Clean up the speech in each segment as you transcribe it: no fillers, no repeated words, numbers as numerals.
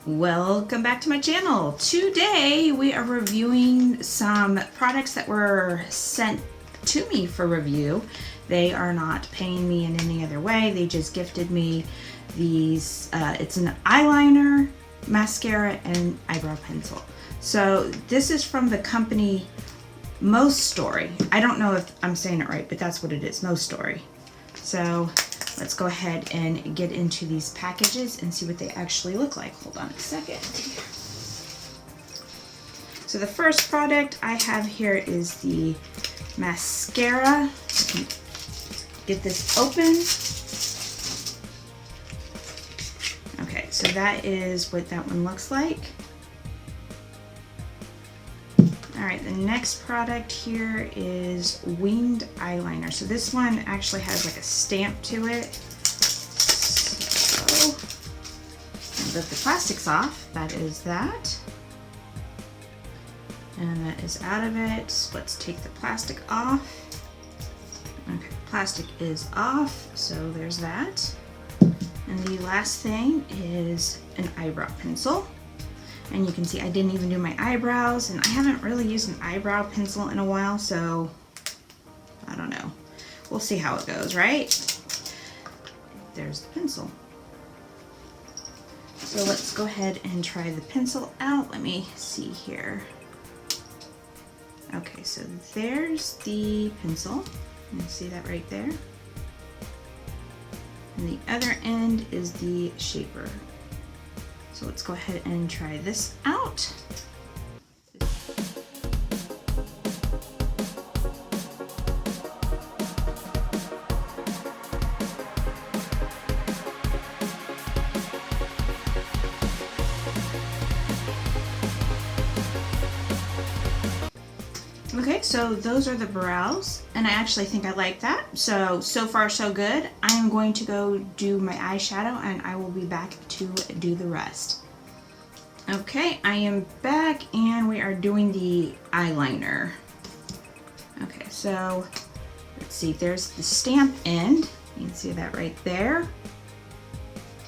Welcome back to my channel. Today we are reviewing some products that were sent to me for review. They are not paying me in any other way. They just gifted me these. It's an eyeliner, mascara, and eyebrow pencil. So this is from the company Mostory. I don't know if I'm saying it right, but that's what it is, Mostory. So let's go ahead and get into these packages and see what they actually look like. Hold on a second. So the first product I have here is the mascara. Get this open. Okay, so that is what that one looks like. Alright, the next product here is winged eyeliner. So this one actually has like a stamp to it. So, rip the plastics off. That is that. And that is out of it. So let's take the plastic off. Okay, plastic is off, so there's that. And the last thing is an eyebrow pencil. And you can see I didn't even do my eyebrows, and I haven't really used an eyebrow pencil in a while, so I don't know. We'll see how it goes, right? There's the pencil. So let's go ahead and try the pencil out. Let me see here. Okay, so there's the pencil. You can see that right there. And the other end is the shaper. So let's go ahead and try this out. Okay, so those are the brows, and I actually think I like that. So far so good. I am going to go do my eyeshadow, and I will be back to do the rest. Okay, I am back, and we are doing the eyeliner. Okay, so let's see, there's the stamp end. You can see that right there.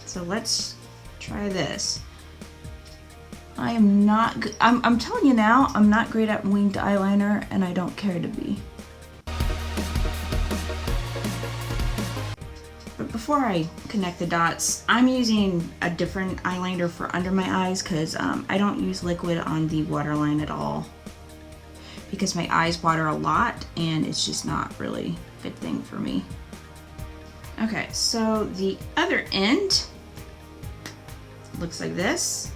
So let's try this. I am not good. I'm telling you now, I'm not great at winged eyeliner, and I don't care to be. But before I connect the dots, I'm using a different eyeliner for under my eyes because I don't use liquid on the waterline at all. Because my eyes water a lot, and it's just not really a good thing for me. Okay, so the other end looks like this.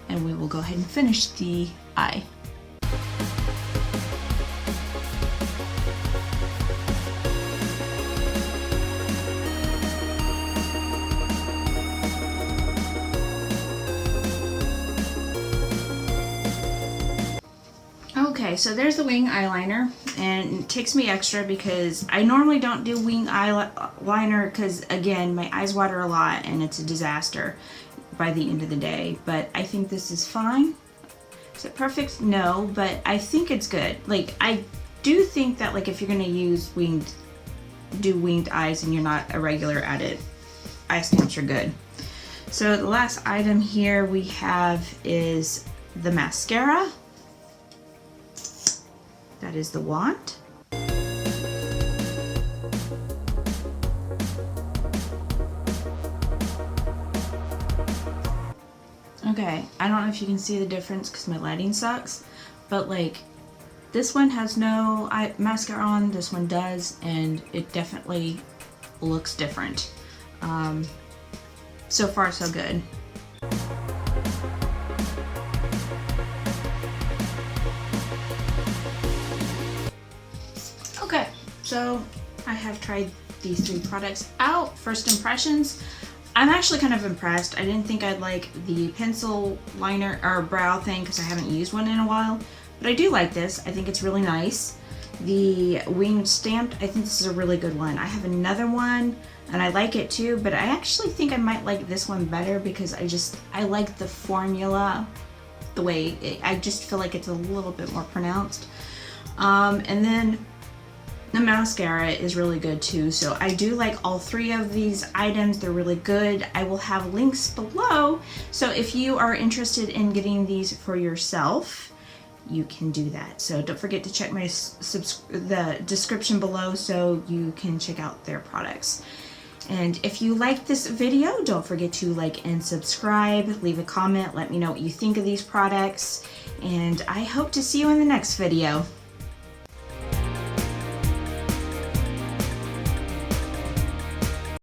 And we will go ahead and finish the eye. Okay, so there's the wing eyeliner, and it takes me extra because I normally don't do wing eyeliner because, again, my eyes water a lot and it's a disaster by the end of the day. But I think this is fine. Is it perfect? No, but I think it's good. Like, I do think that, like, if you're gonna use winged eyes and you're not a regular at it, eye stamps are good. So the last item here we have is the mascara. That is the wand. Okay, I don't know if you can see the difference because my lighting sucks, but like this one has no mascara on, this one does, and it definitely looks different. So far so good. Okay, so I have tried these three products out. First impressions. I'm actually kind of impressed. I didn't think I'd like the pencil liner or brow thing because I haven't used one in a while, but I do like this. I think it's really nice. The winged stamped, I think this is a really good one. I have another one and I like it too, but I actually think I might like this one better because I like the formula, the way I just feel like it's a little bit more pronounced. And then The mascara is really good too. So I do like all three of these items. They're really good. I will have links below. So if you are interested in getting these for yourself, you can do that. So don't forget to check the description below so you can check out their products. And if you like this video, don't forget to like and subscribe, leave a comment, let me know what you think of these products, and I hope to see you in the next video.